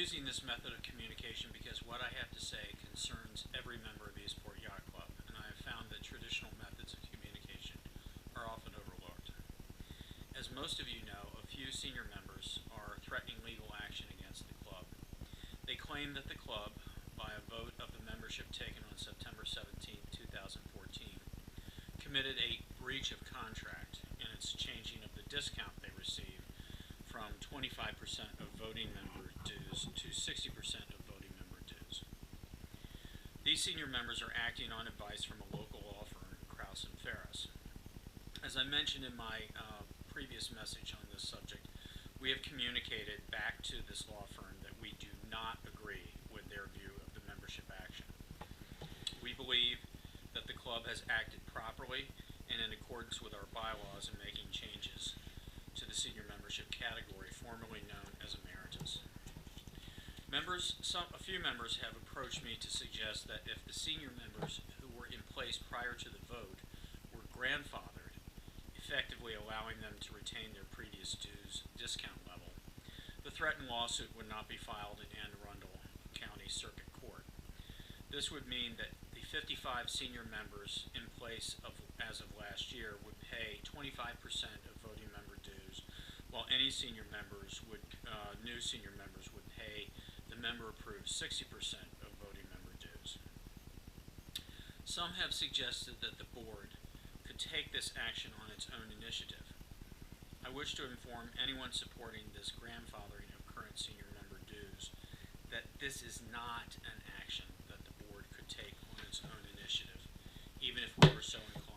using this method of communication because what I have to say concerns every member of Eastport Yacht Club, and I have found that traditional methods of communication are often overlooked. As most of you know, a few senior members are threatening legal action against the club. They claim that the club, by a vote of the membership taken on September 17, 2014, committed a breach of contract in its changing of the discount they received from 25% of voting member dues to 60% of voting member dues. These senior members are acting on advice from a local law firm, Krause and Ferris. As I mentioned in my previous message on this subject, we have communicated back to this law firm that we do not agree with their view of the membership action. We believe that the club has acted properly and in accordance with our bylaws in making changes to the senior membership category, formerly known as emeritus. A few members have approached me to suggest that if the senior members who were in place prior to the vote were grandfathered, effectively allowing them to retain their previous dues discount level, the threatened lawsuit would not be filed in Anne Arundel County Circuit Court. This would mean that the 55 senior members in place as of last year would pay 25% of voting member dues, while any new senior members would pay the member-approved 60% of voting member dues. Some have suggested that the board could take this action on its own initiative. I wish to inform anyone supporting this grandfathering of current senior member dues that this is not an action that the board could take on its own initiative, even if we were so inclined.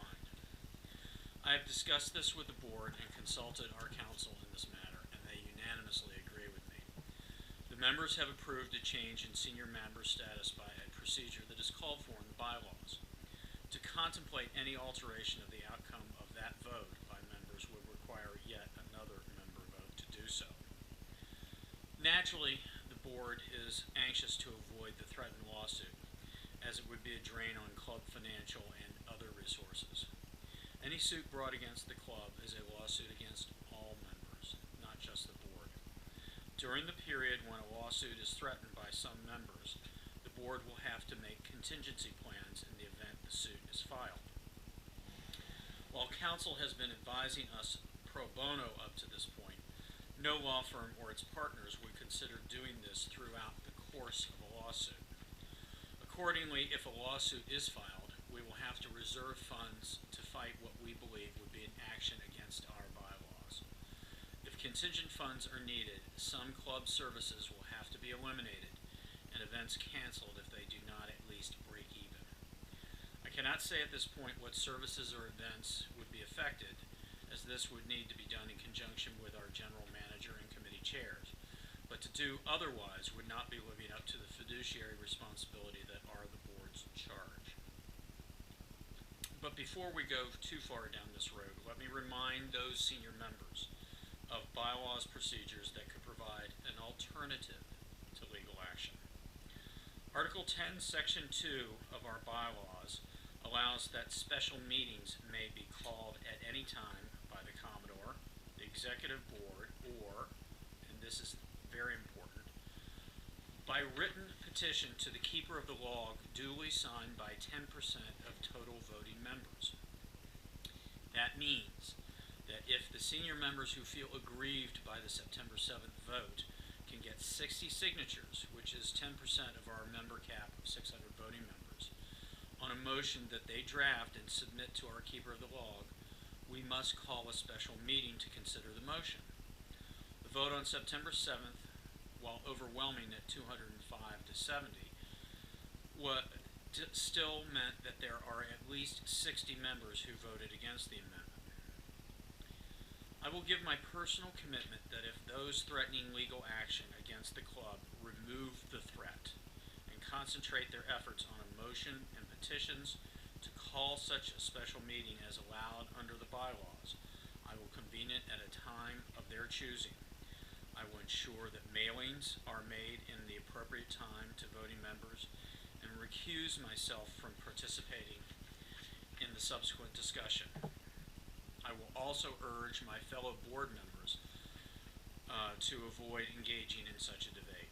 I have discussed this with the board and consulted our counsel in this matter, and they unanimously agree with me. The members have approved a change in senior member status by a procedure that is called for in the bylaws. To contemplate any alteration of the outcome of that vote by members would require yet another member vote to do so. Naturally, the board is anxious to avoid the threatened lawsuit, as it would be a drain on club financial and other resources. Any suit brought against the club is a lawsuit against all members, not just the board. During the period when a lawsuit is threatened by some members, the board will have to make contingency plans in the event the suit is filed. While counsel has been advising us pro bono up to this point, no law firm or its partners would consider doing this throughout the course of a lawsuit. Accordingly, if a lawsuit is filed, we will have to reserve funds to fight what we believe would be an action against our bylaws. If contingent funds are needed, some club services will have to be eliminated and events canceled if they do not at least break even. I cannot say at this point what services or events would be affected, as this would need to be done in conjunction with our general manager and committee chairs, but to do otherwise would not be living up to the fiduciary responsibility that are the board's charge. But before we go too far down this road, let me remind those senior members of bylaws procedures that could provide an alternative to legal action. Article 10, Section 2 of our bylaws allows that special meetings may be called at any time by the Commodore, the Executive Board, or, and this is very important, by written petition to the keeper of the log duly signed by 10% of total voting members. That means that if the senior members who feel aggrieved by the September 7th vote can get 60 signatures, which is 10% of our member cap of 600 voting members, on a motion that they draft and submit to our keeper of the log, we must call a special meeting to consider the motion. The vote on September 7th, while overwhelming at 205 to 70, still meant that there are at least 60 members who voted against the amendment. I will give my personal commitment that if those threatening legal action against the club remove the threat and concentrate their efforts on a motion and petitions to call such a special meeting as allowed under the bylaws, I will convene it at a time of their choosing. I will ensure that mailings are made in the appropriate time to voting members and recuse myself from participating in the subsequent discussion. I will also urge my fellow board members to avoid engaging in such a debate.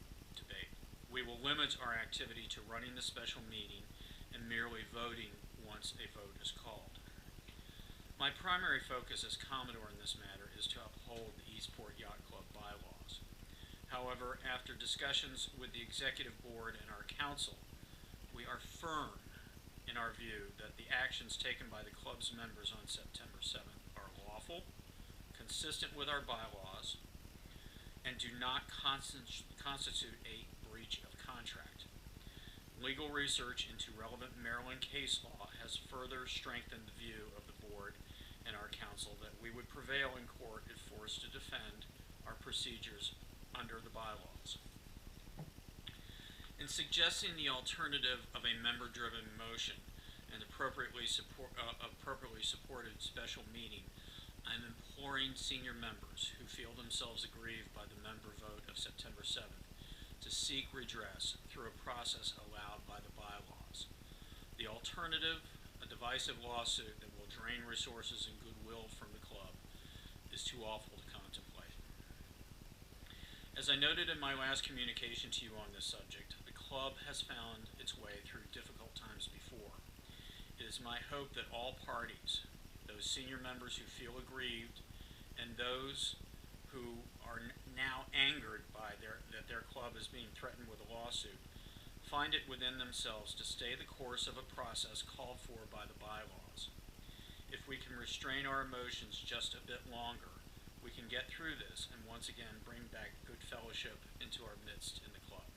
We will limit our activity to running the special meeting and merely voting once a vote is called. My primary focus as Commodore in this matter is to uphold the Eastport Yacht Club bylaws. However, after discussions with the Executive Board and our Council, we are firm in our view that the actions taken by the club's members on September 7th are lawful, consistent with our bylaws, and do not constitute a breach of contract. Legal research into relevant Maryland case law has further strengthened the view of the Board and our Council that we would prevail in court if forced to defend our procedures under the bylaws. In suggesting the alternative of a member-driven motion and appropriately supported special meeting, I am imploring senior members who feel themselves aggrieved by the member vote of September 7th to seek redress through a process allowed by the bylaws. The alternative, a divisive lawsuit that will drain resources and goodwill from the club, is too awful to contemplate. As I noted in my last communication to you on this subject, the club has found its way through difficult times before. It is my hope that all parties, those senior members who feel aggrieved and those who are now angered by that their club is being threatened with a lawsuit, find it within themselves to stay the course of a process called for by the bylaws. If we can restrain our emotions just a bit longer, we can get through this and once again bring back good fellowship into our midst in the club.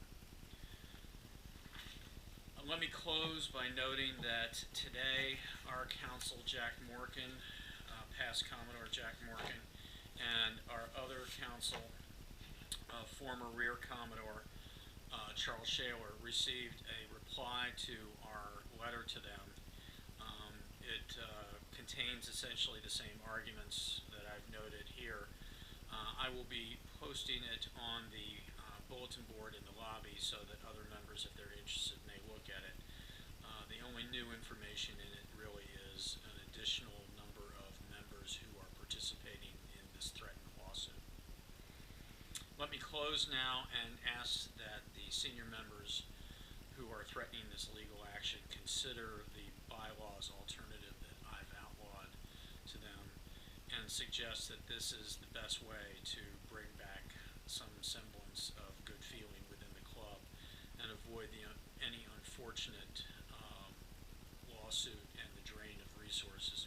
Let me close by noting that today our counsel, Jack Morgan, past Commodore Jack Morgan, and our other counsel, former Rear Commodore Charles Shaler, received a reply to our letter to them. It contains essentially the same arguments that I've noted here. I will be posting it on the bulletin board in the lobby so that other members, if they're interested, may look at it. The only new information in it really is an additional number of members who are participating in this threatened lawsuit. Let me close now and ask that the senior members who are threatening this legal action consider the bylaws alternative that I've outlawed to them and suggest that this is the best way to bring back some semblance of good feeling within the club and avoid any unfortunate lawsuit and the drain of resources